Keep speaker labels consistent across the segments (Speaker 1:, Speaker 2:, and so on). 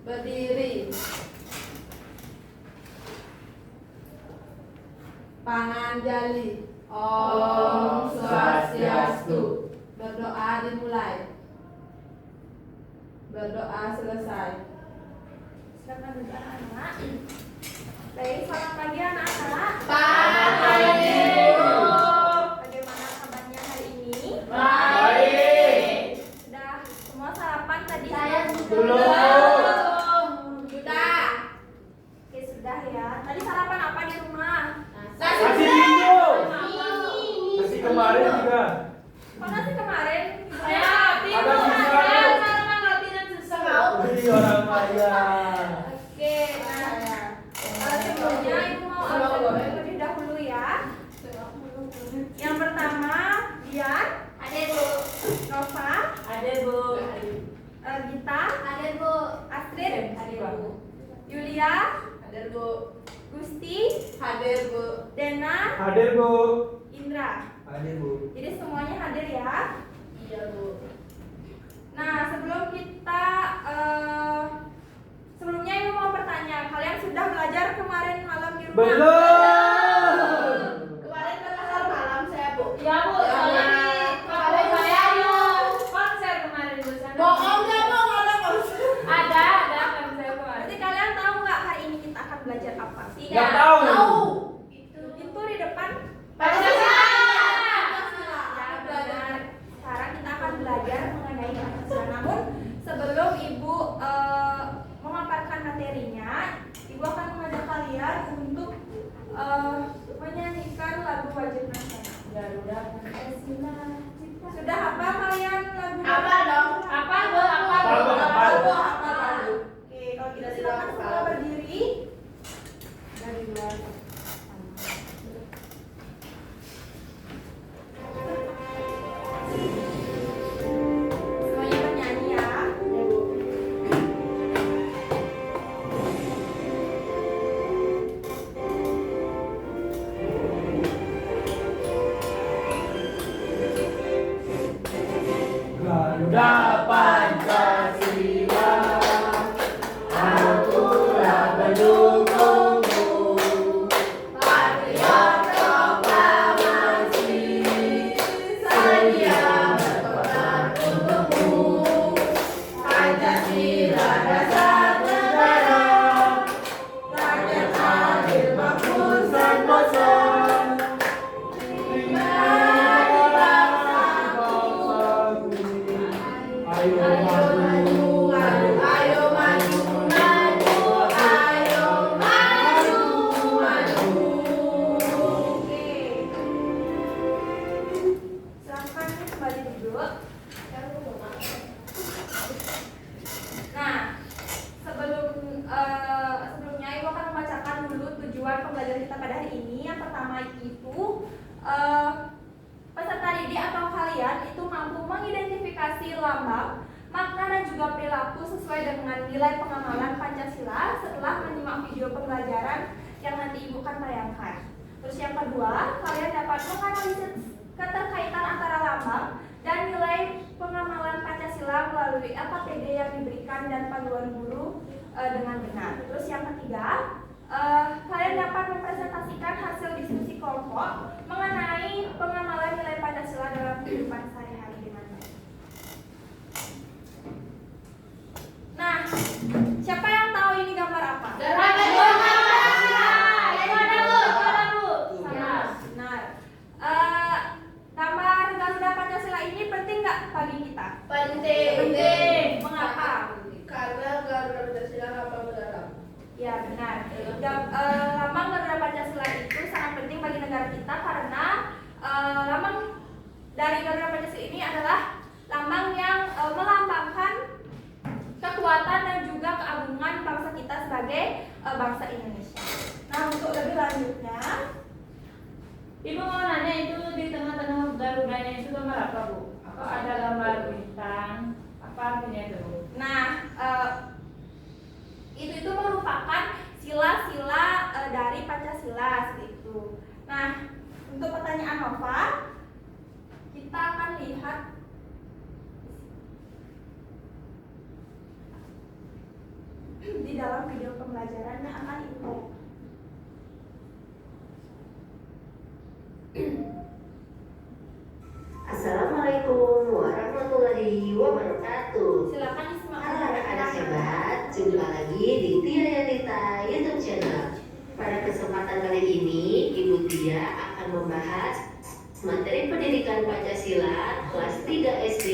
Speaker 1: Berdiri. Panganjali.
Speaker 2: Om Swastiastu.
Speaker 1: Berdoa dimulai. Berdoa selesai.
Speaker 3: Silakan duduk anak-anak. Baik, selamat pagi anak-anak.
Speaker 2: Pagi, Bu.
Speaker 3: Bagaimana kabarnya hari ini?
Speaker 2: Baik.
Speaker 3: Sudah semua sarapan tadi?
Speaker 2: Belum.
Speaker 1: Sudah.
Speaker 3: Oke, sudah ya. Tadi sarapan apa di rumah?
Speaker 2: Nasi hijau. Nasi kemarin juga.
Speaker 3: Oh, nasi kemarin?
Speaker 2: Ada sisa. Wih, orang kaya.
Speaker 3: Oke, nah sebelumnya ibu mau absen lebih dahulu ya. Yang pertama, Dian. Ada Bu. Nova.
Speaker 1: Ada Bu.
Speaker 3: Gita.
Speaker 1: Ada Bu.
Speaker 3: Astrid.
Speaker 1: Ada Bu.
Speaker 3: Yulia.
Speaker 1: Ada Bu.
Speaker 3: Gusti.
Speaker 1: Hadir Bu.
Speaker 3: Dena.
Speaker 2: Hadir, Bu.
Speaker 3: Indra.
Speaker 2: Hadir, Bu.
Speaker 3: Jadi semuanya hadir ya.
Speaker 1: Iya Bu.
Speaker 3: Nah, sebelum kita sebelumnya ibu mau bertanya, kalian sudah belajar kemarin malam di rumah?
Speaker 2: Belum.
Speaker 1: Kemarin belajar malam saya Bu.
Speaker 4: Ya Bu,
Speaker 1: Ya,
Speaker 4: soalnya
Speaker 1: Bu.
Speaker 4: kalau saya ada konser kemarin Bu.
Speaker 1: Bohong nggak Bu? Ada konser.
Speaker 4: Ada konser kemarin.
Speaker 3: Berarti kalian tahu nggak hari ini kita akan belajar apa?
Speaker 2: Nggak tahu.
Speaker 3: Itu di depan.
Speaker 4: Pancasila.
Speaker 3: Ya, benar. Sekarang kita akan belajar mengenai Pancasila. Namun sebelum ibu memaparkan materinya, ibu akan mengajak kalian untuk menyanyikan lagu wajib nasional.
Speaker 1: Garuda Pancasila.
Speaker 3: Sudah hafal kalian lagu?
Speaker 1: Apa dong?
Speaker 4: Apa Bu? Apa Bu?
Speaker 2: Apa, apa?
Speaker 1: Bu, apa Bu?
Speaker 3: Oke, kalau tidak silakan semua berdiri.
Speaker 1: Dari luar.
Speaker 3: Semuanya bernyanyi ya.
Speaker 1: Ya Bu.
Speaker 2: Garuda Pancasila, akulah pendukungmu, patriot proklamasi, sedia berkorban untukmu. Pancasila dasar negara, rakyat adil makmur sentosa. Ayo maju, ayo maju, maju, ayo maju, maju.
Speaker 3: Oke. Silakan kembali duduk. Nah, sebelumnya ibu akan membacakan dulu tujuan pembelajaran kita pada hari ini. Yang pertama itu peserta didik atau kalian itu mampu mengidentifikasi lambang, makna dan juga perilaku sesuai dengan nilai pengamalan Pancasila setelah menyimak video pembelajaran yang nanti ibu akan tayangkan. Terus yang kedua, kalian dapat menganalisis keterkaitan antara lambang dan nilai pengamalan Pancasila melalui LKPD yang diberikan dan panduan guru dengan benar. Terus yang ketiga, kalian dapat mempresentasikan hasil diskusi kelompok mengenai pengamalan nilai Pancasila dalam kehidupan sehari-hari dengan baik. Nah, siapa yang tahu ini gambar apa?
Speaker 4: Ada Bu.
Speaker 3: Ya, benar. Gambar Garuda Pancasila ini penting nggak bagi kita?
Speaker 1: Penting.
Speaker 3: Mengapa?
Speaker 1: Karena Garuda Pancasila lambang negara.
Speaker 3: Ya, benar. Lambang Garuda Pancasila itu sangat penting bagi negara kita karena lambang dari Garuda Pancasila ini adalah lambang yang melambangkan kekuatan dan juga keagungan bangsa kita sebagai bangsa Indonesia. Nah, untuk lebih lanjutnya,
Speaker 4: Ibu mau nanya itu di tengah-tengah Garudanya itu gambar apa Bu? Apa ada gambar bintang? Apa artinya itu Bu?
Speaker 3: nah itu merupakan sila-sila dari Pancasila seperti itu. Nah, untuk pertanyaan Nova, kita akan lihat di dalam video pembelajaran yang akan diunduh.
Speaker 5: Assalamualaikum warahmatullahi wabarakatuh.
Speaker 3: Silakan disimak.
Speaker 5: Halo anak-anak hebat, jumpa lagi di Tia Yanita YouTube channel. Pada kesempatan kali ini, Ibu Tia akan membahas materi pendidikan Pancasila kelas 3 SD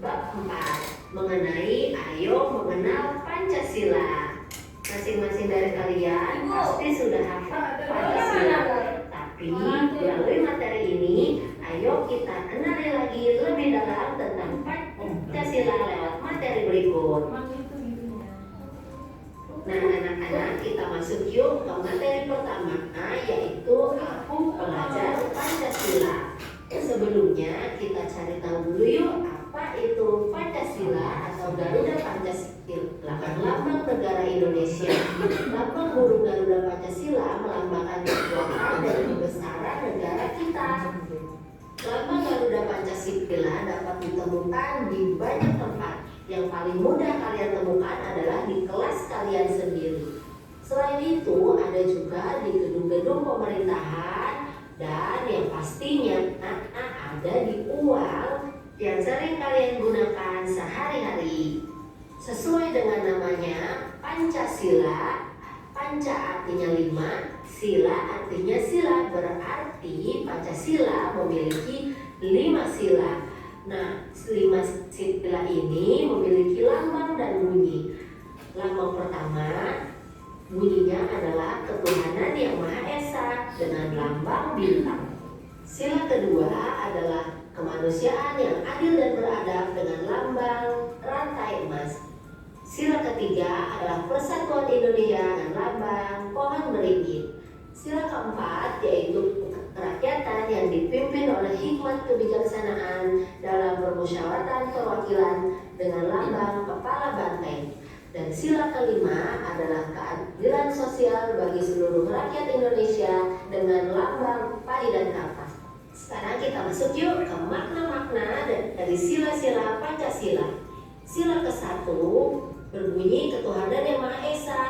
Speaker 5: bab 4 mengenai Ayo Mengenal Pancasila. Masing-masing dari kalian pasti sudah hafal Pancasila. Tapi melalui materi ini, ayo kita kenali lagi lebih dalam tentang Pancasila lewat materi berikut. Nah, anak-anak, kita masuk yuk ke materi pertama, yaitu Aku Pelajar Pancasila. Sebelumnya kita cari tahu dulu yuk apa itu Pancasila atau Garuda Pancasila, lambang negara Indonesia. Lambang burung Garuda Pancasila melambangkan kekuatan dan kebesaran negara kita. Lambang Garuda Pancasila dapat ditemukan di banyak tempat. Yang paling mudah kalian temukan adalah di kelas kalian sendiri. Selain itu, ada juga di gedung-gedung pemerintahan dan yang pastinya ada di UAL yang sering kalian gunakan sehari-hari. Sesuai dengan namanya, Pancasila. Panca artinya 5, sila artinya sila, berarti Pancasila memiliki 5 sila. Nah, 5 sila ini memiliki lambang dan bunyi. Lambang pertama bunyinya adalah ketuhanan yang Maha Esa dengan lambang bintang. Sila kedua adalah kemanusiaan yang adil dan beradab dengan lambang rantai emas. Sila ketiga adalah persatuan Indonesia dengan lambang pohon beringin. Sila keempat yaitu kerakyatan yang dipimpin oleh hikmat kebijaksanaan dalam permusyawaratan perwakilan dengan lambang kepala banteng. Dan sila kelima adalah keadilan sosial bagi seluruh rakyat Indonesia dengan lambang padi dan kapas. Sekarang kita masuk yuk ke makna-makna dari sila-sila Pancasila. Sila ke-1 berbunyi ketuhanan yang Maha Esa.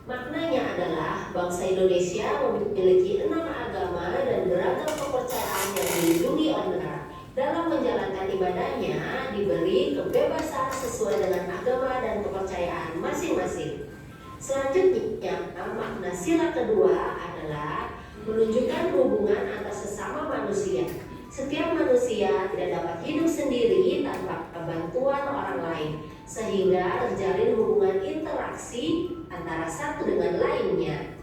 Speaker 5: Maknanya adalah bangsa Indonesia memiliki 6 agama dan beragam kepercayaan yang dilindungi oleh negara. Dalam menjalankan ibadahnya diberi kebebasan sesuai dengan agama dan kepercayaan masing-masing. Selanjutnya, makna sila kedua adalah menunjukkan hubungan antar sesama manusia. Setiap manusia tidak dapat hidup sendiri tanpa bantuan orang lain, sehingga terjalin hubungan interaksi antara satu dengan lainnya.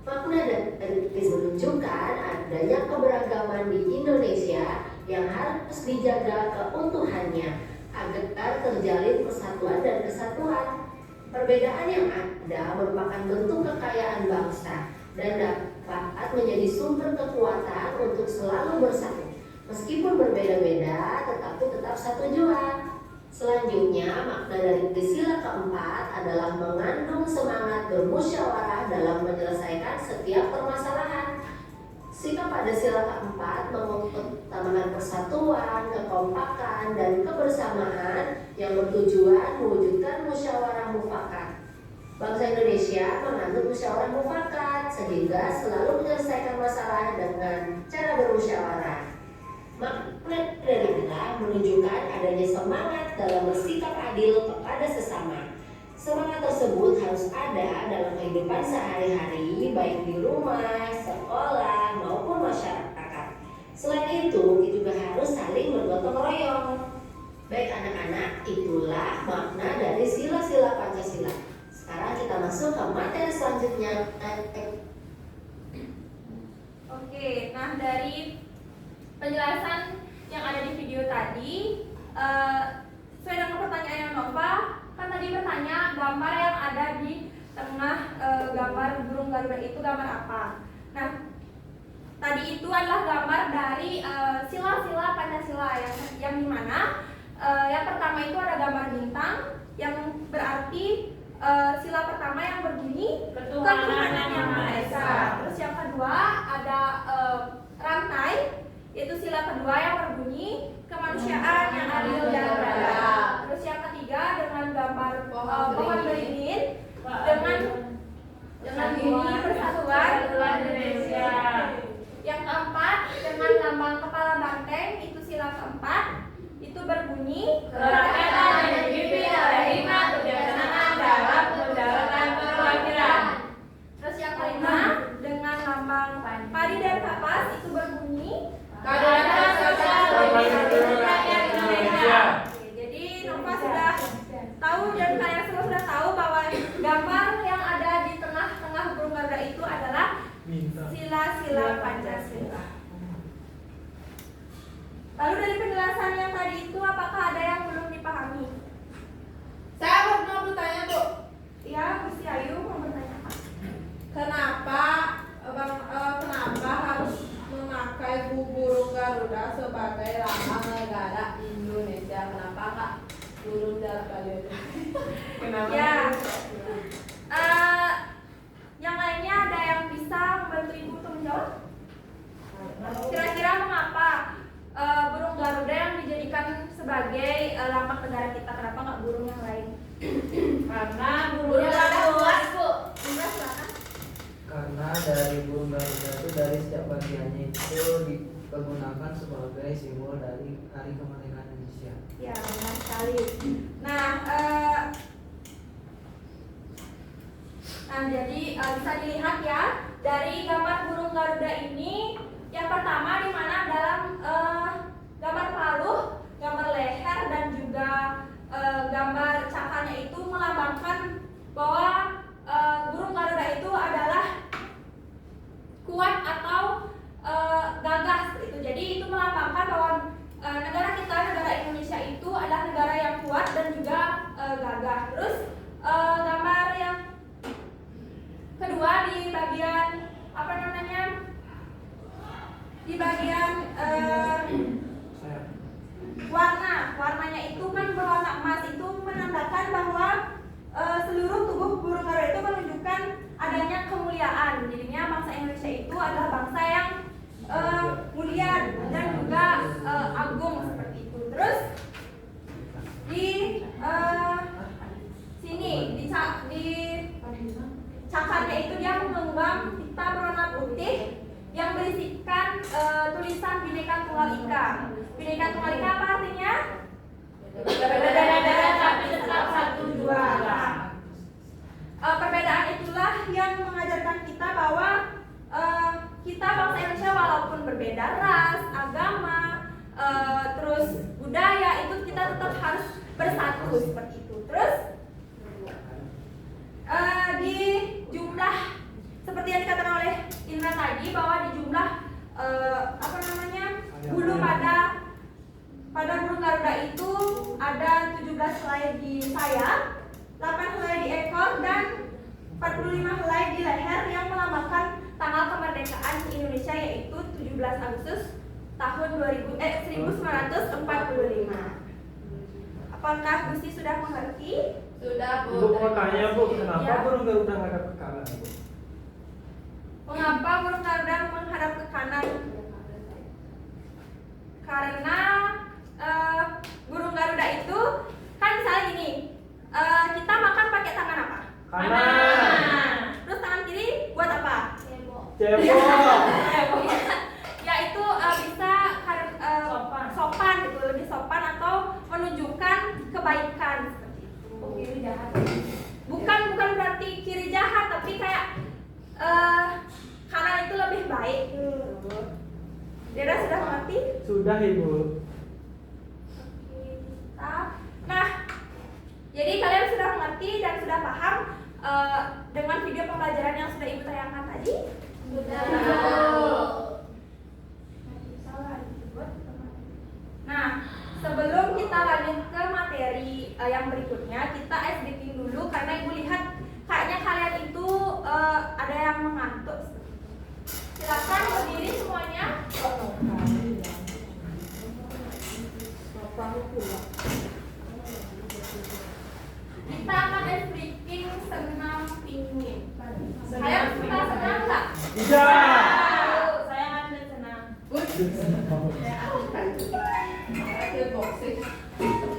Speaker 5: Makna dari menunjukkan adanya keberagaman di Indonesia yang harus dijaga keutuhannya agar terjalin persatuan dan kesatuan. Perbedaan yang ada merupakan bentuk kekayaan bangsa dan dapat menjadi sumber kekuatan untuk selalu bersatu. Meskipun berbeda-beda, tetapi tetap satu tujuan. Selanjutnya, makna dari sila keempat adalah mengandung semangat bermusyawarah dalam menyelesaikan setiap permasalahan. Sikap pada sila keempat mengutamakan persatuan, kekompakan, dan kebersamaan yang bertujuan mewujudkan musyawarah mufakat. Bangsa Indonesia menganut musyawarah mufakat sehingga selalu menyelesaikan masalah dengan cara bermusyawarah. Makna dari inilah menunjukkan adanya semangat dalam bersikap adil kepada sesama. Semangat tersebut harus ada dalam kehidupan sehari-hari, baik di rumah, sekolah, maupun masyarakat. Selain itu juga harus saling bergotong royong. Baik anak-anak, itulah makna dari sila-sila Pancasila. Sekarang kita masuk ke materi selanjutnya.
Speaker 3: Oke, nah dari penjelasan yang ada di video tadi, sesuai dengan pertanyaan Nova, kan tadi bertanya gambar yang ada di tengah gambar burung Garuda itu gambar apa? Nah, tadi itu adalah gambar dari sila-sila Pancasila yang dimana yang pertama itu ada gambar bintang yang berarti sila pertama yang berbunyi ketuhanan yang Maha Esa. Terus yang kedua ada rantai, itu sila kedua yang berbunyi kemanusiaan yang adil dan beradab. Terus yang ketiga dengan gambar pohon beringin, berbunyi
Speaker 4: Kerakyatan yang dipimpin oleh hikmat kebijaksanaan dalam menjalankan perwakilan.
Speaker 3: Terus yang kelima dengan lambang padi dan kapas itu berbunyi
Speaker 1: Keadilan sosial bagi seluruh rakyat Indonesia.
Speaker 3: Oke, jadi Nova sudah tahu dan kalian semua sudah tahu bahwa gambar yang ada di tengah-tengah burung Garuda itu adalah sila-sila Pancasila. Lalu dari penjelasan yang tadi itu apakah ada yang belum dipahami?
Speaker 1: Saya mau bertanya, Bu.
Speaker 3: Ya, Gusti Ayu mau bertanya apa?
Speaker 1: Kenapa harus memakai burung Garuda sebagai lambang negara Indonesia? Kenapa Kak? Burung Garuda.
Speaker 3: Ya. Yang lainnya ada yang bisa membantu Ibu untuk menjawab? Kira-kira mengapa burung Garuda yang dijadikan sebagai lambang negara kita? Kenapa nggak burung yang lain?
Speaker 4: Karena burungnya luas, Bu.
Speaker 3: Indra, silakan.
Speaker 2: Karena dari burung Garuda itu dari setiap bagiannya itu digunakan sebagai simbol dari Hari Kemerdekaan Indonesia.
Speaker 3: Ya, benar sekali. Nah, jadi bisa dilihat ya dari gambar burung Garuda ini, yang pertama di mana dalam gambar paluh, gambar leher dan juga gambar cakanya itu melambangkan bahwa burung Garuda itu adalah kuat atau gagah seperti itu. Jadi itu melambangkan bahwa negara kita, negara Indonesia itu adalah negara yang kuat dan juga gagah. Terus gambar yang kedua di bagian apa namanya? Di bagian warnanya itu kan berwarna emas, itu menandakan bahwa seluruh tubuh burung Garuda itu menunjukkan adanya kemuliaan. Jadinya bangsa Indonesia itu adalah bangsa yang mulia dan juga agung seperti itu. Terus di sini di cakarnya itu dia mengembang pita berwarna putih yang berisikan tulisan Bhinneka Tunggal Ika. Bhinneka Tunggal Ika apa artinya?
Speaker 4: Berbeda-beda tapi tetap satu dua.
Speaker 3: Perbedaan itulah yang mengajarkan kita bahwa kita bangsa Indonesia walaupun berbeda ras, agama, terus budaya, itu kita tetap harus bersatu seperti itu. Terus di jumlah seperti yang dikatakan oleh Indra tadi bahwa di jumlah bulu pada burung Garuda itu ada 17 helai di sayap, 8 helai di ekor dan 45 helai di leher yang melambangkan tanggal kemerdekaan Indonesia, yaitu 17 Agustus tahun 1945. Apakah Gusti sudah mengerti?
Speaker 1: Sudah, Bu.
Speaker 2: Ibu mau tanya, Bu, kenapa
Speaker 3: Ya.
Speaker 2: burung Garuda menghadap ke kanan, Bu?
Speaker 3: Mengapa burung Garuda menghadap ke kanan? Karena burung Garuda itu kan misalnya gini, kita makan pakai tangan apa?
Speaker 2: Kanan.
Speaker 3: Terus tangan kiri buat apa?
Speaker 2: Cebok.
Speaker 3: Yaitu bisa sopan gitu, lebih sopan atau menunjukkan kebaikan seperti itu. Kiri jahat. Bukan berarti kiri jahat, tapi kayak kanan itu lebih baik. Dera sudah mengerti?
Speaker 2: Sudah, Ibu.
Speaker 3: Nah, jadi kalian sudah mengerti dan sudah paham dengan video pembelajaran yang sudah Ibu tayangkan tadi?
Speaker 1: Sudah.
Speaker 3: Nah, sebelum kita lanjut ke materi yang berikutnya, kita SDP dulu karena Ibu lihat kayaknya kalian itu ada yang mengantuk. Silakan berdiri semuanya. Kita akan briefing senam pinguin. Kalian suka senam nggak?
Speaker 2: Tidak.
Speaker 4: Saya ada senang.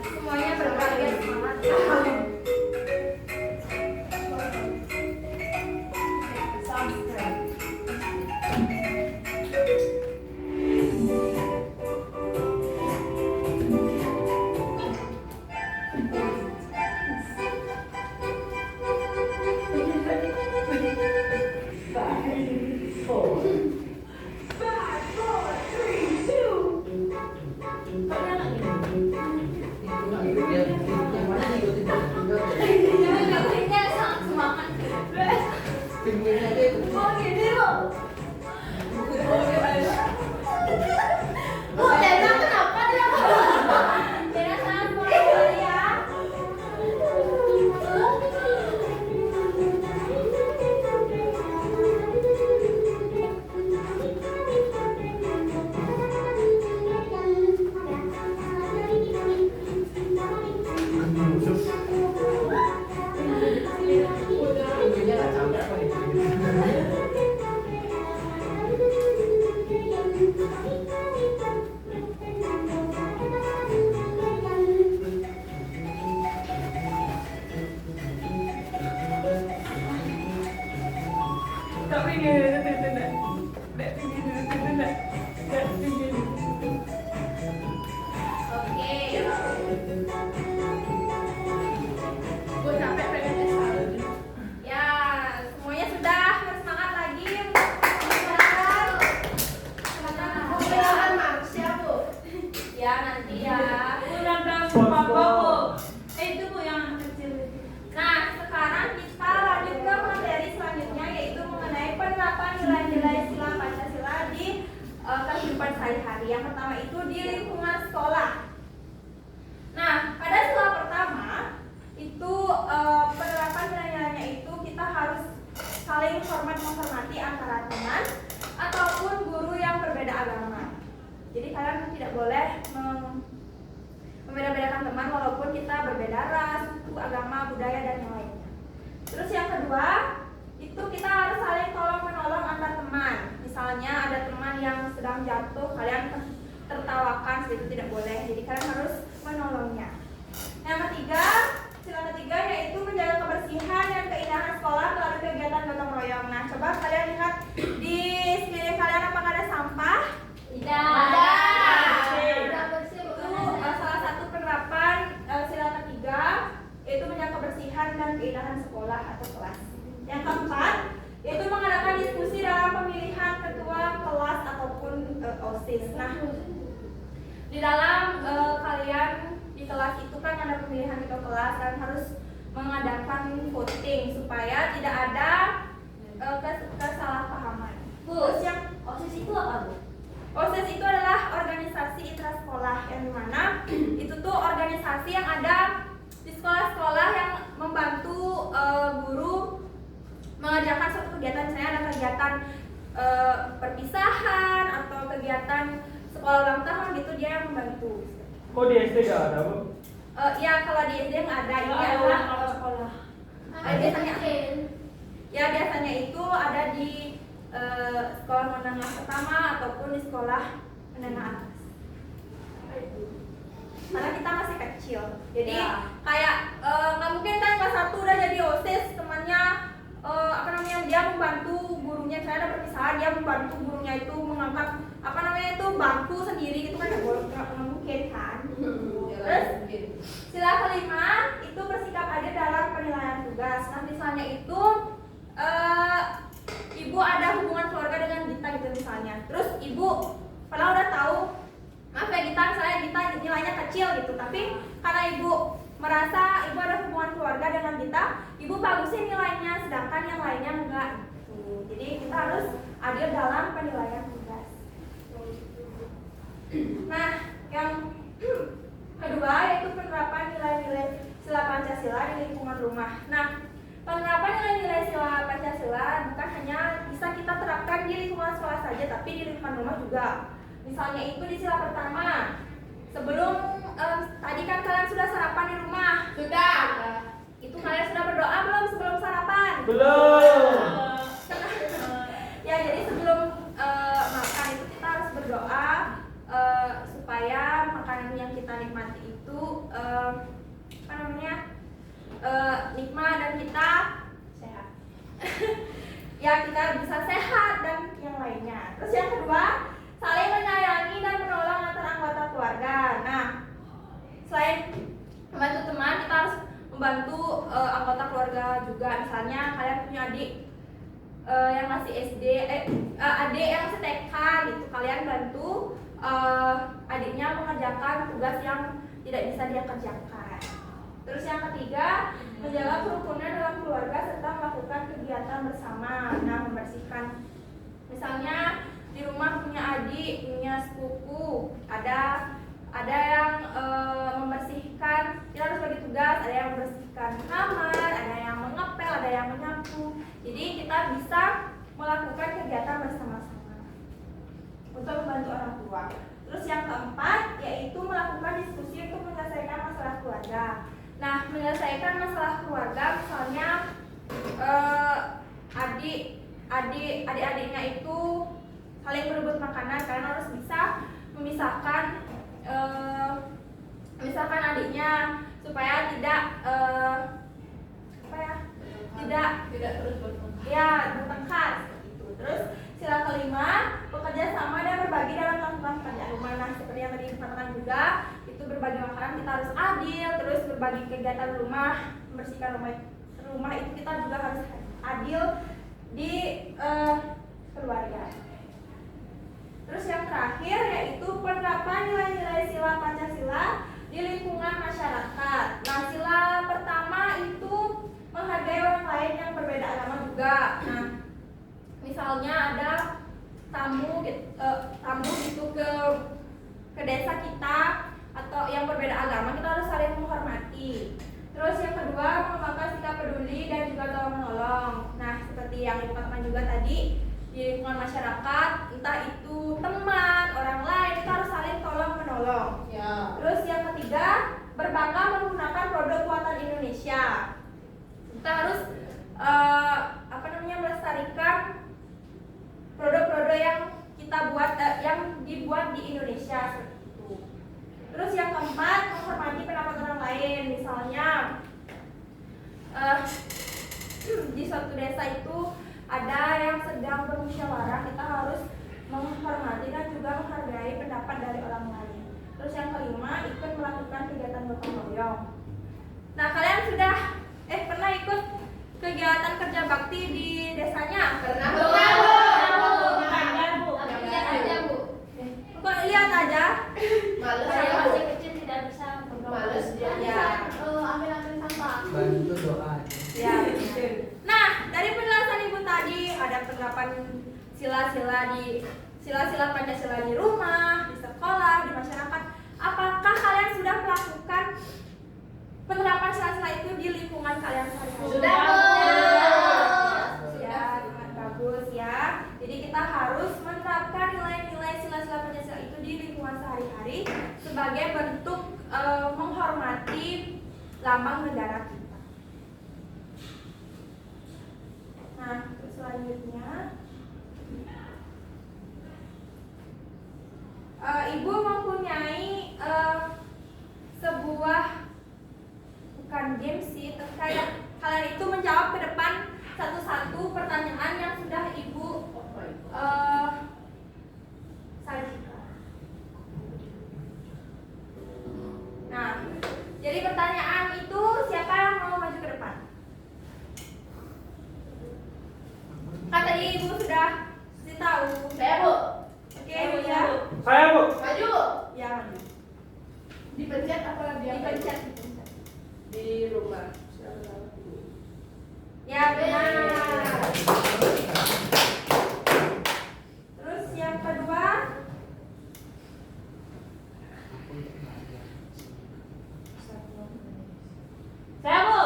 Speaker 3: Semuanya berkarya semangat.
Speaker 1: Gue capek pengen S1.
Speaker 3: Ya, semuanya sudah bersemangat lagi untuk pembelajaran.
Speaker 1: Pembelajaran manusia, Bu.
Speaker 3: Ya, nanti ya.
Speaker 4: Ulang tahun Papa, Bu. Itu Bu yang kecil itu.
Speaker 3: Nah, sekarang kita lanjut ke materi selanjutnya, yaitu mengenai penerapan nilai-nilai sila Pancasila di kehidupan sehari-hari. Yang pertama itu di lingkungan sekolah. Nah, pada sila pertama itu penerapan nilai-nilainya itu kita harus saling hormat menghormati antara teman ataupun guru yang berbeda agama. Jadi kalian tidak boleh membeda-bedakan teman walaupun kita berbeda ras, suku, agama, budaya dan yang lainnya. Terus yang kedua itu kita harus saling tolong menolong antar teman. Misalnya ada teman yang sedang jatuh, kalian tertawakan, itu tidak boleh. Jadi kalian harus menolongnya. Yang ketiga, sila ketiga yaitu menjaga kebersihan dan keindahan sekolah melalui kegiatan gotong royong. Nah, coba kalian lihat di sekeliling kalian apakah ada sampah?
Speaker 1: Tidak.
Speaker 3: Itu salah satu penerapan sila ketiga yaitu menjaga kebersihan dan keindahan sekolah atau kelas. Yang keempat yaitu mengadakan diskusi dalam pemilihan ketua kelas ataupun OSIS. Nah, di dalam kalian di kelas itu kan ada pemilihan ketua kelas, dan harus mengadakan voting supaya tidak ada kesalahpahaman. Terus yang
Speaker 1: OSIS itu apa, Bu?
Speaker 3: OSIS itu adalah organisasi intrasekolah yang dimana itu tuh organisasi yang ada di sekolah-sekolah yang membantu guru mengerjakan suatu kegiatan. Misalnya ada kegiatan perpisahan atau kegiatan sekolah ulang tahun gitu, dia yang membantu.
Speaker 2: Kok di SD gak ada, Bu?
Speaker 3: Ya kalau di SD nggak ada, ini adalah sekolah. Biasanya itu ada di sekolah menengah pertama ataupun di sekolah menengah atas. Karena kita masih kecil, jadi kayak nggak mungkin kan kelas 1 udah jadi OSIS, temannya dia membantu gurunya. Saya ada perpisahan, dia membantu gurunya itu mengangkat itu bangku sendiri, itu kan nggak mungkin kan. Terus sila kelima itu bersikap adil dalam penilaian tugas. Nah, misalnya itu ibu ada hubungan keluarga dengan Gita gitu misalnya. Terus ibu padahal udah tahu, maaf ya Gita, misalnya Gita nilainya kecil gitu, tapi karena ibu merasa ibu ada hubungan keluarga dengan Gita, ibu bagusin nilainya, sedangkan yang lainnya enggak gitu. Jadi kita harus adil dalam penilaian tugas. Nah, yang kedua yaitu penerapan nilai-nilai sila Pancasila di lingkungan rumah. Nah, penerapan nilai-nilai sila Pancasila bukan hanya bisa kita terapkan di lingkungan sekolah saja, tapi di lingkungan rumah juga. Misalnya itu di sila pertama, sebelum tadi kan kalian sudah sarapan di rumah.
Speaker 1: Sudah.
Speaker 3: Itu kalian sudah berdoa belum sebelum sarapan?
Speaker 2: Belum.
Speaker 3: Ya, jadi sebelum makan itu kita harus berdoa supaya makanan yang kita nikmati itu nikmat dan kita sehat. Ya, kita bisa sehat dan yang lainnya. Terus yang kedua, saling menyayangi dan menolong antar anggota keluarga. Nah, selain membantu teman, kita harus membantu anggota keluarga juga. Misalnya kalian punya adik yang masih SD, adik yang masih TK gitu, kalian bantu adiknya mengerjakan tugas yang tidak bisa dia kerjakan. Terus yang ketiga, menjaga kerukunan dalam keluarga serta melakukan kegiatan bersama. Nah, membersihkan, misalnya di rumah punya adik, punya sepupu, ada yang membersihkan, kita harus bagi tugas, ada yang membersihkan kamar, ada yang mengepel, ada yang menyapu. Jadi kita bisa melakukan kegiatan bersama-sama untuk membantu orang tua. Terus yang keempat yaitu melakukan diskusi untuk menyelesaikan masalah keluarga. Nah, menyelesaikan masalah keluarga misalnya adik-adiknya itu saling berebut makanan, kalian harus bisa memisahkan adiknya supaya tidak
Speaker 1: tidak terus bertengkar.
Speaker 3: ya bertengkar seperti itu. Terus Sila kelima, bekerja sama dan berbagi dalam melakukan pekerjaan rumah. Nah, seperti yang tadi dikatakan juga, itu berbagi makanan kita harus adil, terus berbagi kegiatan rumah, membersihkan rumah itu kita juga harus adil di keluarga. Terus yang terakhir yaitu penerapan nilai-nilai sila Pancasila di lingkungan masyarakat. Nah, sila pertama itu menghargai orang lain yang berbeda agama juga. Nah, misalnya ada tamu gitu ke desa kita atau yang berbeda agama, kita harus saling menghormati. Terus yang kedua, mengembangkan sikap peduli dan juga tolong menolong. Nah, seperti yang dikatakan juga tadi, di lingkungan masyarakat, entah itu teman, orang lain, kita harus saling tolong menolong.
Speaker 1: Ya.
Speaker 3: Terus yang ketiga, berbangga menggunakan produk buatan Indonesia. Kita harus melestarikan produk-produk yang kita buat yang dibuat di Indonesia seperti itu. Terus yang keempat, menghormati pendapat orang lain. Misalnya di suatu desa itu ada yang sedang bermusyawarah, kita harus menghormati dan juga menghargai pendapat dari orang lain. Terus yang kelima, ikut melakukan kegiatan gotong royong. Nah, kalian sudah pernah ikut kegiatan kerja bakti di desanya?
Speaker 1: Pernah.
Speaker 4: Lihat aja, Bu.
Speaker 3: Kok lihat aja?
Speaker 1: Males
Speaker 4: Saya
Speaker 1: ya, Bu.
Speaker 4: masih kecil tidak bisa
Speaker 1: Males dia.
Speaker 3: Ya.
Speaker 1: Ambil sampah.
Speaker 2: Bantu doa.
Speaker 3: Ya, betul. Nah, dari penjelasan Ibu tadi ada penerapan sila-sila Pancasila di rumah, di sekolah, di masyarakat. Apakah kalian sudah melakukan penerapan sila-sila itu di lingkungan kalian sehari-hari?
Speaker 1: Sudah, Bu.
Speaker 3: Ya, sangat bagus ya. Jadi kita harus menerapkan nilai-nilai sila-sila Pancasila itu di lingkungan sehari-hari sebagai bentuk menghormati lambang negara kita. Nah, terus selanjutnya Ibu mempunyai sebuah, bukan game sih, kayak kalian itu menjawab ke depan satu-satu pertanyaan yang sudah Ibu sajikan. Nah, jadi pertanyaan itu siapa yang mau maju ke depan? Kan tadi Ibu sudah kasih tahu.
Speaker 1: Saya, Bu.
Speaker 3: Oke, Ibu ya.
Speaker 6: Saya, Bu.
Speaker 1: Maju, Bu.
Speaker 3: Ya, maju.
Speaker 1: Dipencet apa dia?
Speaker 3: Dipencet.
Speaker 1: Di rumah.
Speaker 3: Ya, benar. Terus yang kedua,
Speaker 4: Saya, Bu.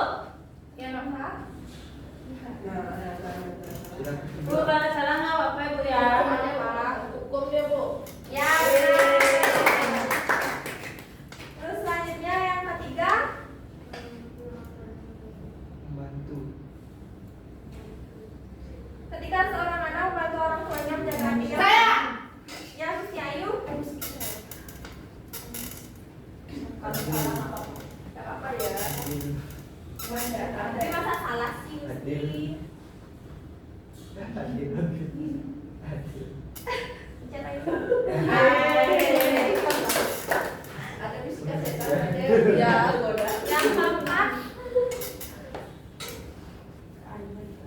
Speaker 3: yang nomor
Speaker 4: Bu, kalau salah nggak apa-apa, Bu ya.
Speaker 1: Hukum dia, Bu.
Speaker 3: ya, benar. Terus selanjutnya yang ketiga,
Speaker 2: Membantu.
Speaker 3: ketika seorang anak membantu orang tuanya menjaga hatinya.
Speaker 1: Saya.
Speaker 3: Ya, si Ayu.
Speaker 1: Kalau salah nggak apa-apa ya.
Speaker 2: Adil.
Speaker 3: Tapi masa salah sih mesti.
Speaker 2: Adil. Adil. Adil.
Speaker 3: Pencet Ayu.
Speaker 1: Ada bisika setan. Ya, goda.
Speaker 3: Yang keempat,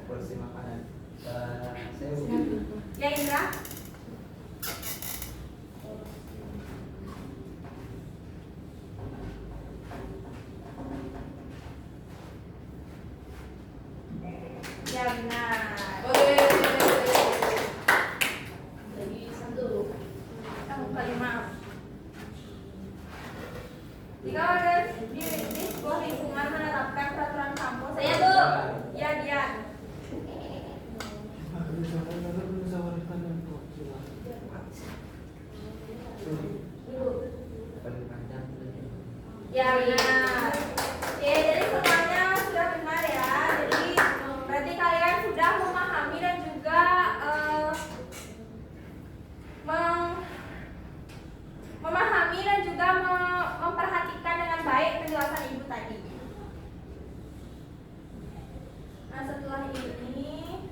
Speaker 2: Porsi makanan. Saya
Speaker 3: ya Indra. Ya benar.
Speaker 1: Jadi satu.
Speaker 3: Yang kelima, jika ada di sebuah lingkungan menerapkan peraturan kampus, saya tuh, ya dia.
Speaker 2: paling panjang.
Speaker 3: Ya benar. Oke, jadi semuanya sudah benar ya. Jadi berarti kalian sudah memahami dan juga memahami dan juga memperhatikan dengan baik penjelasan Ibu tadi. Nah, setelah ini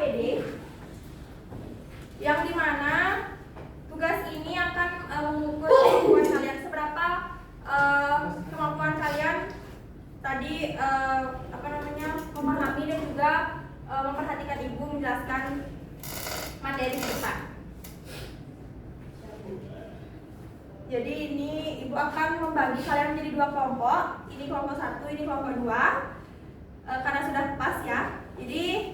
Speaker 3: LKPD, yang dimana tugas ini akan mengukur kemampuan kalian, seberapa kemampuan kalian tadi memahami dan juga memperhatikan ibu menjelaskan materi kita. Jadi ini ibu akan membagi kalian menjadi 2 kelompok. Ini kelompok 1, ini kelompok 2. Karena sudah pas ya. Jadi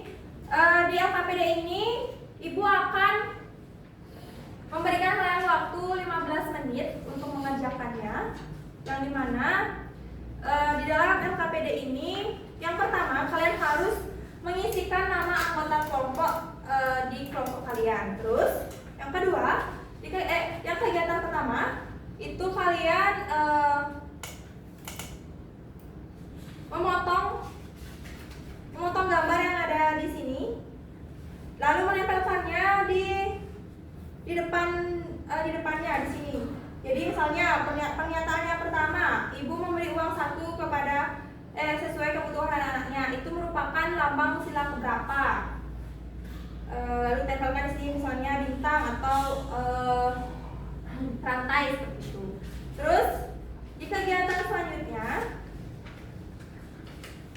Speaker 3: di LKPD ini ibu akan memberikan kalian waktu 15 menit untuk mengerjakannya. Yang dimana di dalam LKPD ini yang pertama kalian harus mengisikan nama anggota kelompok di kelompok kalian. Terus yang kedua, yang kegiatan pertama itu kalian memotong gambar yang ada di sini, lalu menempelkannya di depannya di sini. Jadi misalnya pernyataannya pertama, ibu memberi uang 1 kepada sesuai kebutuhan anak-anaknya, itu merupakan lambang sila keberapa. Lalu tempelkan di sini misalnya bintang atau rantai seperti itu. Terus di kegiatan selanjutnya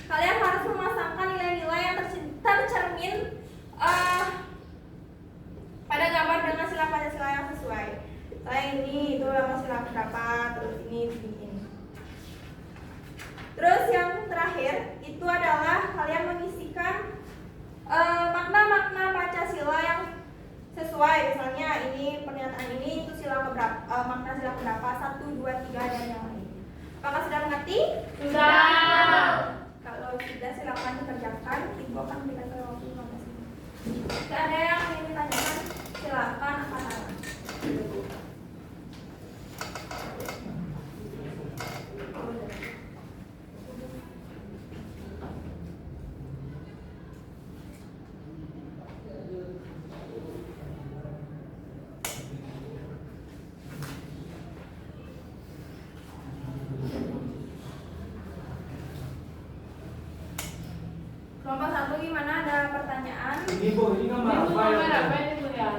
Speaker 3: kalian harus memasangkan nilai-nilai yang tercermin pada gambar dengan sila Pancasila yang sesuai. Misalnya ini itu lambang sila berapa, terus ini. Terus yang terakhir itu adalah kalian mengisikan makna-makna Pancasila yang sesuai. Misalnya ini pernyataan ini itu sila keberapa, makna sila keberapa, 1, 2, 3 dan yang lain. Apakah sudah mengerti?
Speaker 4: Sudah.
Speaker 3: Kalau sudah silakan dikerjakan. Ibu akan berikan waktu 15 menit. Jika ada yang ingin ditanyakan silakan angkat tangan. Kelompok 1 gimana? Ada pertanyaan?
Speaker 2: Ini Bu, ini gambar
Speaker 4: Itu
Speaker 2: apa
Speaker 4: gambar
Speaker 2: ya?
Speaker 4: apa ini Bu ya?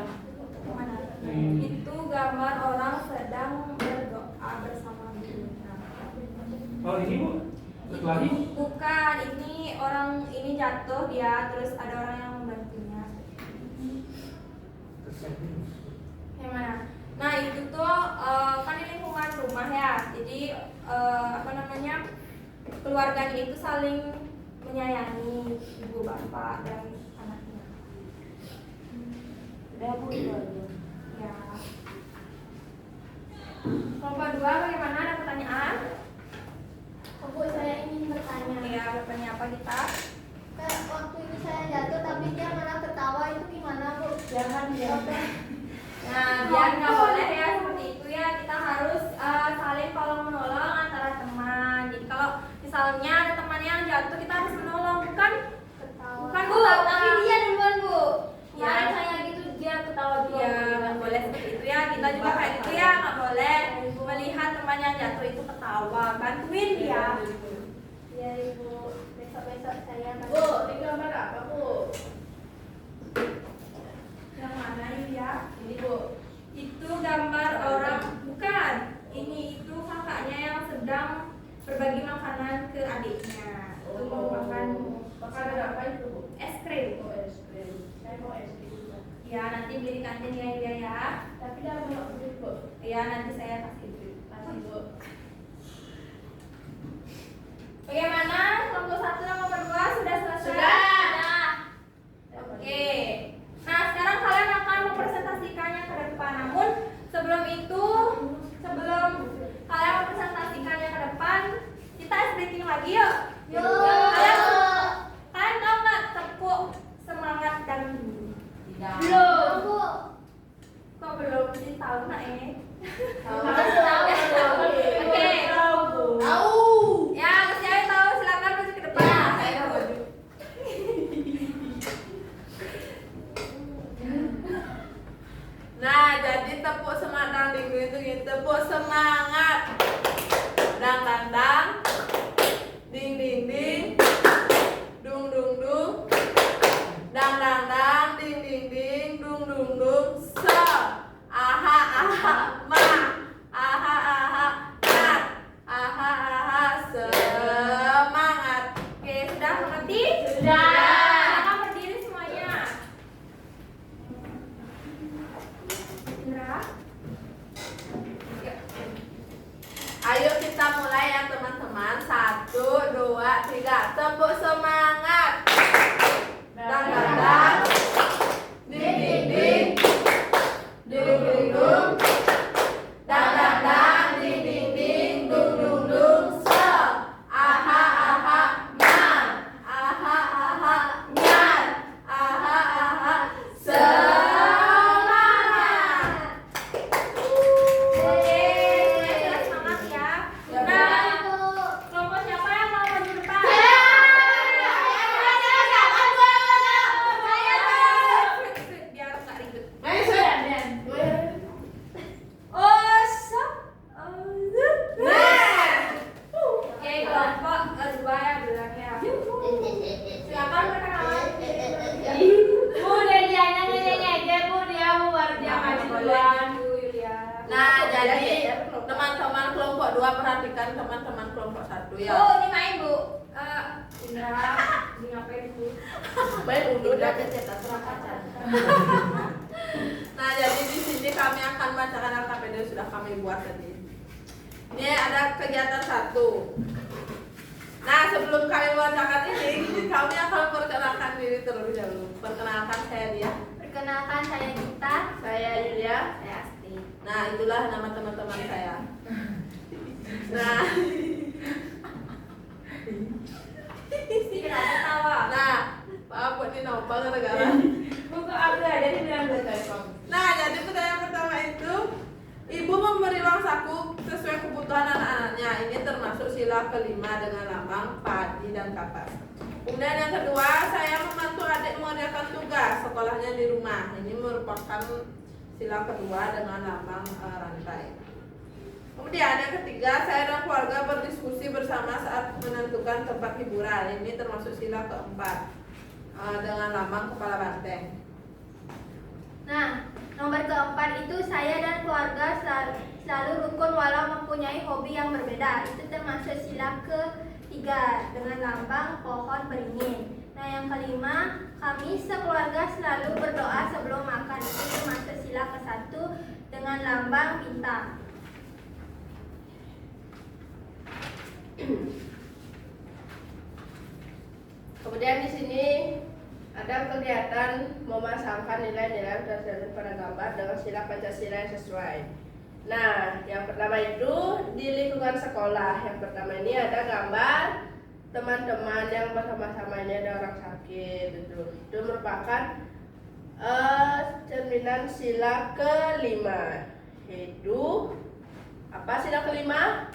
Speaker 3: Mana?
Speaker 2: Hmm.
Speaker 3: Itu gambar orang sedang berdoa bersama gurunya.
Speaker 2: Oh ini Bu, setelah ini
Speaker 3: Bukan, ini orang ini jatuh dia, terus ada orang yang membantunya. Yang mana? Nah itu tuh kan di lingkungan rumah ya, jadi keluarganya itu saling menyayangi ibu bapak dan anaknya.
Speaker 4: Udah Bu itu aja.
Speaker 3: Ya. Kelompok 2 bagaimana? Ada pertanyaan?
Speaker 6: Bu, saya ingin bertanya.
Speaker 3: Ya, bertanya apa kita?
Speaker 6: Waktu itu saya jatuh tapi dia malah ketawa, itu gimana Bu?
Speaker 4: Jangan ya.
Speaker 3: Nah, biar nggak boleh ya seperti itu ya, kita harus saling tolong menolong antara teman. Jadi kalau misalnya ada teman yang jatuh, kita harus menolong, bukan
Speaker 6: Bu, tapi dia duluan Bu.
Speaker 3: Ya.
Speaker 6: Kemarin saya gitu dia ketawa duluan.
Speaker 3: ya nggak boleh seperti itu ya. Kita juga kayak gitu ya, nggak boleh melihat teman yang jatuh itu ketawa, bantuin dia.
Speaker 6: Iya Ibu, besok-besok saya
Speaker 1: Bu, ini gambar apa Bu?
Speaker 3: Yang mana ini ya?
Speaker 1: Ini Bu.
Speaker 3: Itu gambar orang, bukan. Ini itu kakaknya yang sedang berbagi makanan ke adiknya. Itu merupakan
Speaker 1: Makanan apa itu Bu?
Speaker 3: es krim.
Speaker 1: Oh, es krim. Saya mau es krim juga.
Speaker 3: Ya, nanti beli di kantin ya dia ya.
Speaker 1: Tapi dah bawa duit Bu.
Speaker 3: Ya, nanti saya kasih duit.
Speaker 1: Kasih Bu.
Speaker 3: Bagaimana? Kelompok 1 dan kelompok 2 sudah selesai?
Speaker 1: Sudah.
Speaker 3: Oke. Nah, sekarang kalian akan mempresentasikannya ke depan. Namun sebelum kalian mempresentasikannya ke depan, kita ice breaking lagi yuk. Kalian tahu nggak tepuk semangat dan
Speaker 1: Tidak.
Speaker 3: belum?
Speaker 6: Bu,
Speaker 3: Kok belum sih tahu nak ini?
Speaker 1: Tahu.
Speaker 3: Oke.
Speaker 4: Tahu Bu.
Speaker 1: Tahu.
Speaker 3: Ya, saya tahu. Silakan maju ke depan.
Speaker 1: Ya, saya tahu baju. Nah, jadi tepuk semangat minggu itu gitu. Tepuk semangat. Dang dang dang. Ding ding ding. Dung dung dung. Dang dang dang. memperhatikan teman-teman kelompok 1 ya.
Speaker 3: Oh, ini main Bu. Indra, ini ngapain Bu?
Speaker 1: Main undur
Speaker 3: Indra
Speaker 1: dan
Speaker 3: cetak surat kaca.
Speaker 1: Nah, jadi di sini kami akan bacakan LKPD yang sudah kami buat tadi. Ini ada kegiatan 1. Nah, sebelum kami bacakan ini, kami akan memperkenalkan diri terlebih dahulu. Perkenalkan saya Dia.
Speaker 6: Perkenalkan saya Gita.
Speaker 1: Saya Yulia.
Speaker 3: Saya Asti.
Speaker 1: Nah, itulah nama teman-teman saya. Nah,
Speaker 3: Kenapa ketawa?
Speaker 1: nah, maaf buat ini nombang gara-gara.
Speaker 4: Buku aku aja dibilang dari kamu.
Speaker 1: Nah, jadi pertanyaan pertama itu, ibu memberi uang saku sesuai kebutuhan anak-anaknya. Ini termasuk sila kelima dengan lambang padi dan kapas. Kemudian yang kedua, saya membantu adik mengerjakan tugas sekolahnya di rumah. Ini merupakan sila kedua dengan lambang rantai. Kemudian yang ketiga, saya dan keluarga berdiskusi bersama saat menentukan tempat hiburan. Ini termasuk sila keempat dengan lambang kepala banteng.
Speaker 6: Nah, nomor keempat itu saya dan keluarga selalu rukun walau mempunyai hobi yang berbeda. Itu termasuk sila ketiga dengan lambang pohon beringin. Nah, yang kelima, kami sekeluarga selalu berdoa sebelum makan. Itu termasuk sila ke-1 dengan lambang bintang.
Speaker 1: Kemudian di sini ada kegiatan memasangkan nilai-nilai berdasarkan pada gambar dengan sila Pancasila yang sesuai. Nah, yang pertama itu di lingkungan sekolah. Yang pertama ini ada gambar teman-teman yang bersama-sama, ini ada orang sakit. Itu merupakan cerminan sila kelima. Itu apa sila kelima?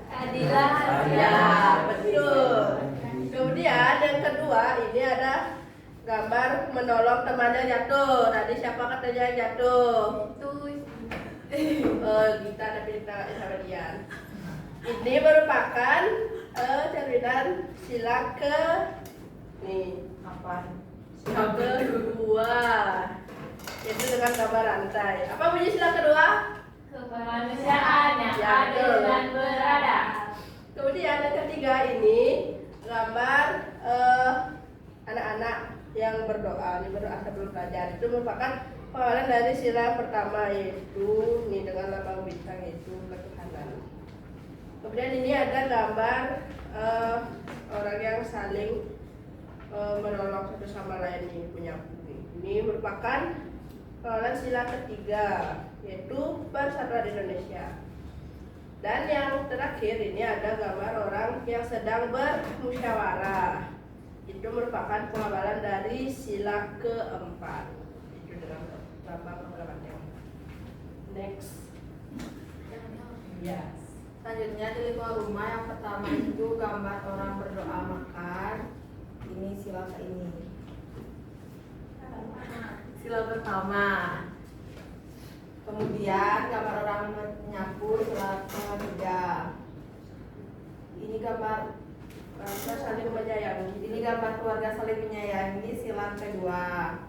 Speaker 3: Keadilan.
Speaker 1: Ya, betul. Kemudian yang kedua ini ada gambar menolong temannya jatuh. Tadi siapa katanya yang jatuh? Gita, tapi kita sama Dian. Ini merupakan cerminan sila ke sila kedua, yaitu dengan gambar rantai. Apa bunyi sila kedua?
Speaker 4: Kemanusiaan yang adil dan beradab.
Speaker 1: Kemudian yang ketiga ini gambar anak-anak yang berdoa. Ini berdoa sebelum belajar. Itu merupakan pengawalan dari sila pertama, yaitu ini dengan lambang bintang, yaitu ketuhanan. Kemudian ini ada gambar orang yang saling menolong satu sama lain, ini punya bumi. Ini merupakan pengawalan sila ketiga, yaitu Persatuan Indonesia. Dan yang terakhir ini ada gambar orang yang sedang bermusyawarah. Itu merupakan pengawalan dari sila keempat. Itu dengan lambang kepala banteng. Next. Yes.
Speaker 7: Selanjutnya di lingkungan rumah, yang pertama itu gambar orang berdoa makan. Ini sila ke ini. Sila pertama. Kemudian gambar orang menyapu, sila ketiga. Ini gambar
Speaker 1: Bangsa saling menyayangi.
Speaker 7: ini gambar keluarga saling menyayangi, sila kedua.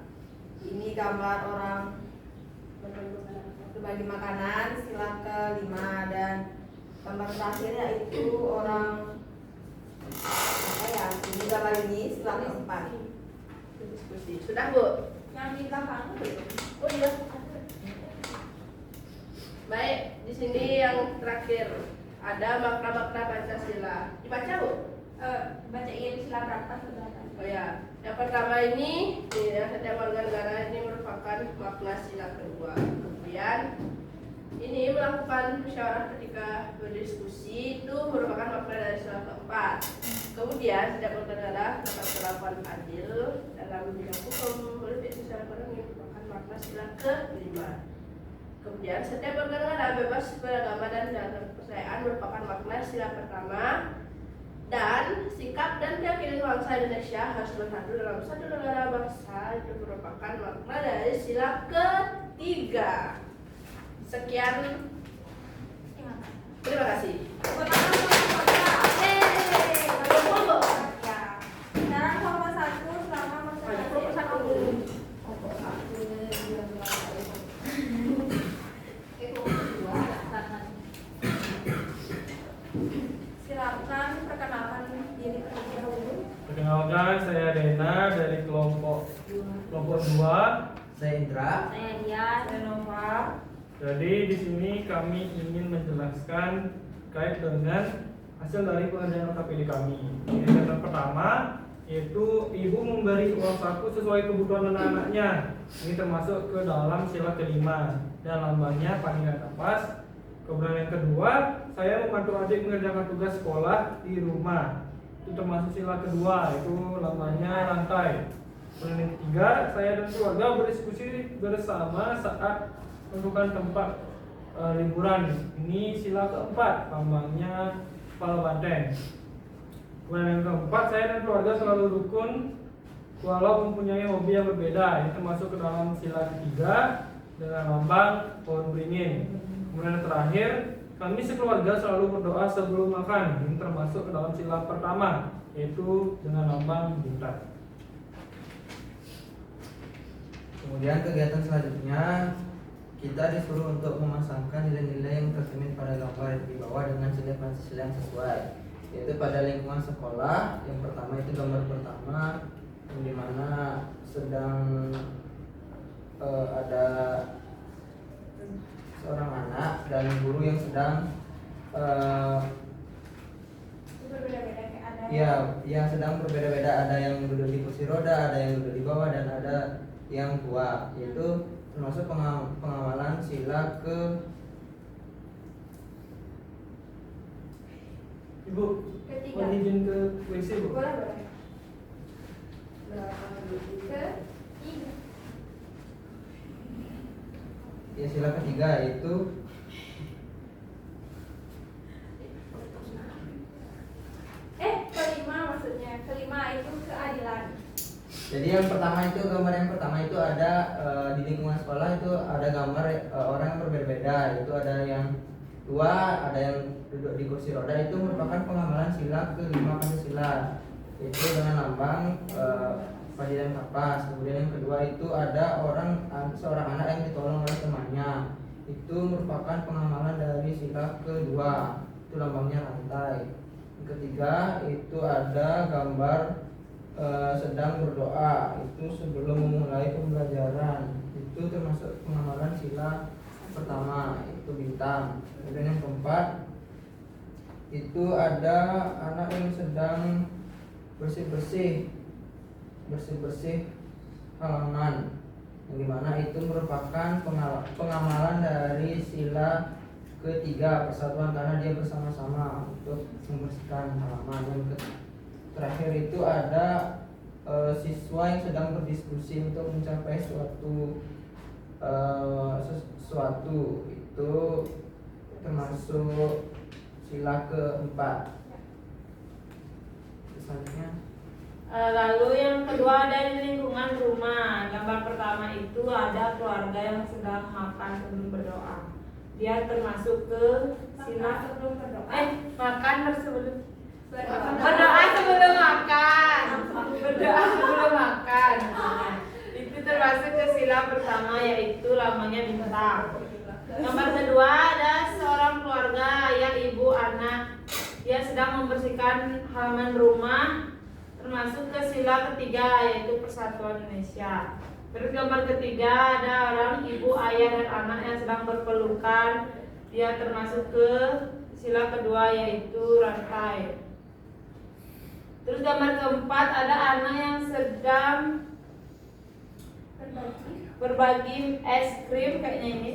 Speaker 7: Ini gambar orang berbagi makanan, sila kelima. Dan gambar terakhir yaitu orang apa ya? Ini gambar ini sila keempat.
Speaker 1: Diskusi. Sudah, Bu?
Speaker 3: Yang di belakang itu.
Speaker 1: Oh iya. Baik, di sini yang terakhir ada makna-makna Pancasila. Dibaca, Bu?
Speaker 3: Bacain sila berapa saudara?
Speaker 1: Oh ya, yang pertama ini ya, setiap warga negara ini merupakan makna sila kedua. Kemudian ini melakukan musyawarah ketika berdiskusi, itu merupakan makna dari sila keempat. Kemudian setiap warga negara dapat perlakuan adil dalam bidang hukum, politik, sosial, ekonomi, merupakan makna sila kelima. Kemudian setiap warga negara bebas beragama dan kepercayaan merupakan makna sila pertama. Dan sikap dan keyakinan bangsa Indonesia harus bersatu dalam satu negara bangsa, itu merupakan makna dari sila ketiga. Sekian, terima kasih.
Speaker 3: Sekarang kelompok 1 selama masa
Speaker 1: Kelompok satu.
Speaker 8: kelompok 2.
Speaker 2: Saya Indra.
Speaker 6: Saya Dian.
Speaker 4: Saya Nova.
Speaker 8: Jadi di sini kami ingin menjelaskan terkait dengan hasil dari pengerjaan KPD kami. Yang pertama yaitu ibu memberi uang saku sesuai kebutuhan anak-anaknya. Ini termasuk ke dalam sila kelima dan lambangnya panikan kapas. Kemudian yang kedua, saya membantu adik mengerjakan tugas sekolah di rumah. Itu termasuk sila kedua, itu lambangnya rantai. Kemudian yang ketiga, saya dan keluarga berdiskusi bersama saat menentukan tempat liburan. Ini sila keempat, lambangnya kepala banteng. Kemudian yang keempat, saya dan keluarga selalu rukun walau mempunyai hobi yang berbeda. Ini termasuk ke dalam sila ketiga dengan lambang pohon beringin. Kemudian yang terakhir, kami sekeluarga selalu berdoa sebelum makan. Ini termasuk ke dalam sila pertama, yaitu dengan lambang bintang.
Speaker 2: Kemudian kegiatan selanjutnya kita disuruh untuk memasangkan nilai-nilai yang tercermin pada gambar di bawah dengan nilai Pancasila yang sesuai, yaitu pada lingkungan sekolah. Yang pertama itu gambar pertama yang dimana sedang ada seorang anak dan guru yang sedang
Speaker 3: Berbeda-beda kayak ada.
Speaker 2: yang sedang berbeda-beda, ada yang duduk di kursi roda, ada yang duduk di bawah, dan ada yang tua, yaitu termasuk pengamalan sila ke
Speaker 8: Ibu,
Speaker 3: Ketiga.
Speaker 8: mohon izin ke WC, Bu.
Speaker 3: Boleh.
Speaker 1: Ketiga.
Speaker 2: ya sila ketiga yaitu
Speaker 3: Kelima maksudnya. Kelima itu keadilan.
Speaker 2: jadi yang pertama itu gambar yang pertama itu ada di lingkungan sekolah itu ada gambar orang yang berbeda-beda, itu ada yang tua, ada yang duduk di kursi roda, itu merupakan pengamalan sila kelima Pancasila, itu dengan lambang padilan kapas. Kemudian yang kedua itu ada seorang anak yang ditolong oleh temannya, itu merupakan pengamalan dari sila kedua, itu lambangnya rantai. Yang ketiga itu ada gambar sedang berdoa, itu sebelum memulai pembelajaran, itu termasuk pengamalan sila pertama, itu bintang. Kemudian yang keempat itu ada anak yang sedang bersih-bersih halaman, yang dimana itu merupakan pengamalan dari sila ketiga persatuan, karena dia bersama-sama untuk membersihkan halaman. Yang terakhir itu ada siswa yang sedang berdiskusi untuk mencapai sesuatu, itu termasuk sila keempat. Selanjutnya
Speaker 4: Lalu yang kedua ada di lingkungan rumah. Gambar pertama itu ada keluarga yang sedang makan sebelum berdoa. Dia termasuk ke sila
Speaker 3: sebelum berdoa.
Speaker 4: makan sebelum
Speaker 3: Berdoa
Speaker 4: sebelum makan. Berdoa sebelum makan. Itu termasuk ke sila pertama, yaitu lambangnya bintang. Gambar kedua ada seorang keluarga, ayah, ibu, anak. Dia sedang membersihkan halaman rumah, termasuk ke sila ketiga, yaitu Persatuan Indonesia. Terus gambar ketiga ada orang ibu, ayah, dan anak yang sedang berpelukan. Dia termasuk ke sila kedua, yaitu rantai. Terus gambar keempat ada anak yang sedang berbagi es krim kayaknya ini.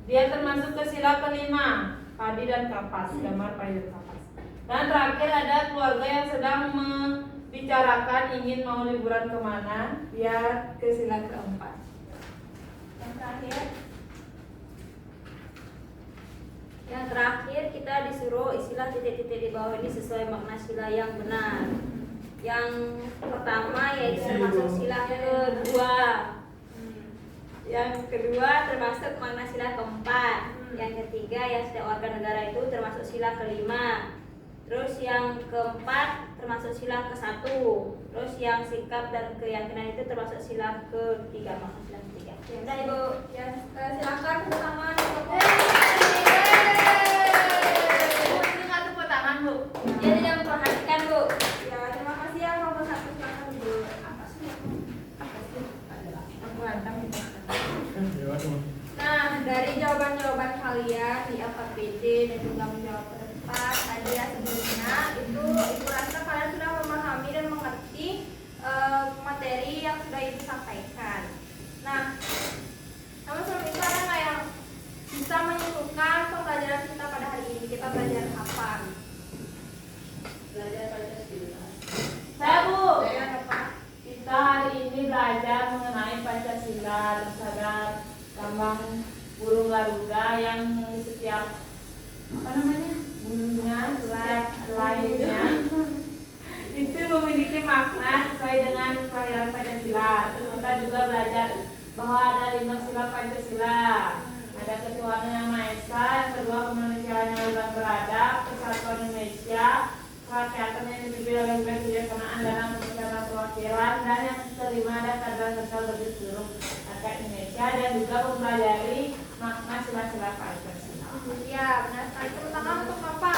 Speaker 4: Dia termasuk ke sila kelima, padi dan kapas, gambar padi dan kapas. Dan terakhir ada keluarga yang sedang membicarakan ingin mau liburan kemana, dia ke sila keempat.
Speaker 6: Yang terakhir kita disuruh istilah titik-titik di bawah ini sesuai makna sila yang benar. Yang pertama yaitu termasuk sila kedua. Yang kedua termasuk makna sila keempat. Yang ketiga yang setiap warga negara itu termasuk sila kelima. Terus yang keempat termasuk sila ke-1. Terus yang sikap dan keyakinan itu termasuk sila ketiga, makna sila ketiga.
Speaker 3: Nah, Ibu, silakan bersama
Speaker 4: Dengar tepuk tangan, Bu.
Speaker 6: Jadi jangan memperhatikan, Bu.
Speaker 3: Ya, terima kasih yang nomor 1, silakan Ibu. Apa sih? jawaban kalian di LKPD dan juga menjawab ke depan tadi ya sebelumnya itu ibu rasa kalian sudah memahami dan mengerti materi yang sudah ibu sampaikan. Nah, namun sebelum itu ada nggak yang bisa menyimpulkan pembelajaran kita pada hari ini? Kita belajar apa?
Speaker 1: Belajar Pancasila.
Speaker 4: Saya Bu.
Speaker 3: Belajar apa?
Speaker 4: Kita hari ini belajar mengenai Pancasila, terus ada lambang burung Garuda yang di setiap apa namanya bunga lainnya itu memiliki makna sesuai dengan kelahiran Pancasila. Terus kita juga belajar bahwa ada 5 sila Pancasila. Ada ketuhanan yang Maha Esa, yang kedua kemanusiaan yang luar beradab, persatuan Indonesia, kerakyatan yang dipimpin oleh kebijaksanaan dalam perencanaan perwakilan, dan yang kelima ada keadilan sosial bagi seluruh rakyat Indonesia, dan juga mempelajari makna sila-sila Pancasila.
Speaker 3: Ya, benar sekali. Tepuk tangan untuk Bapak.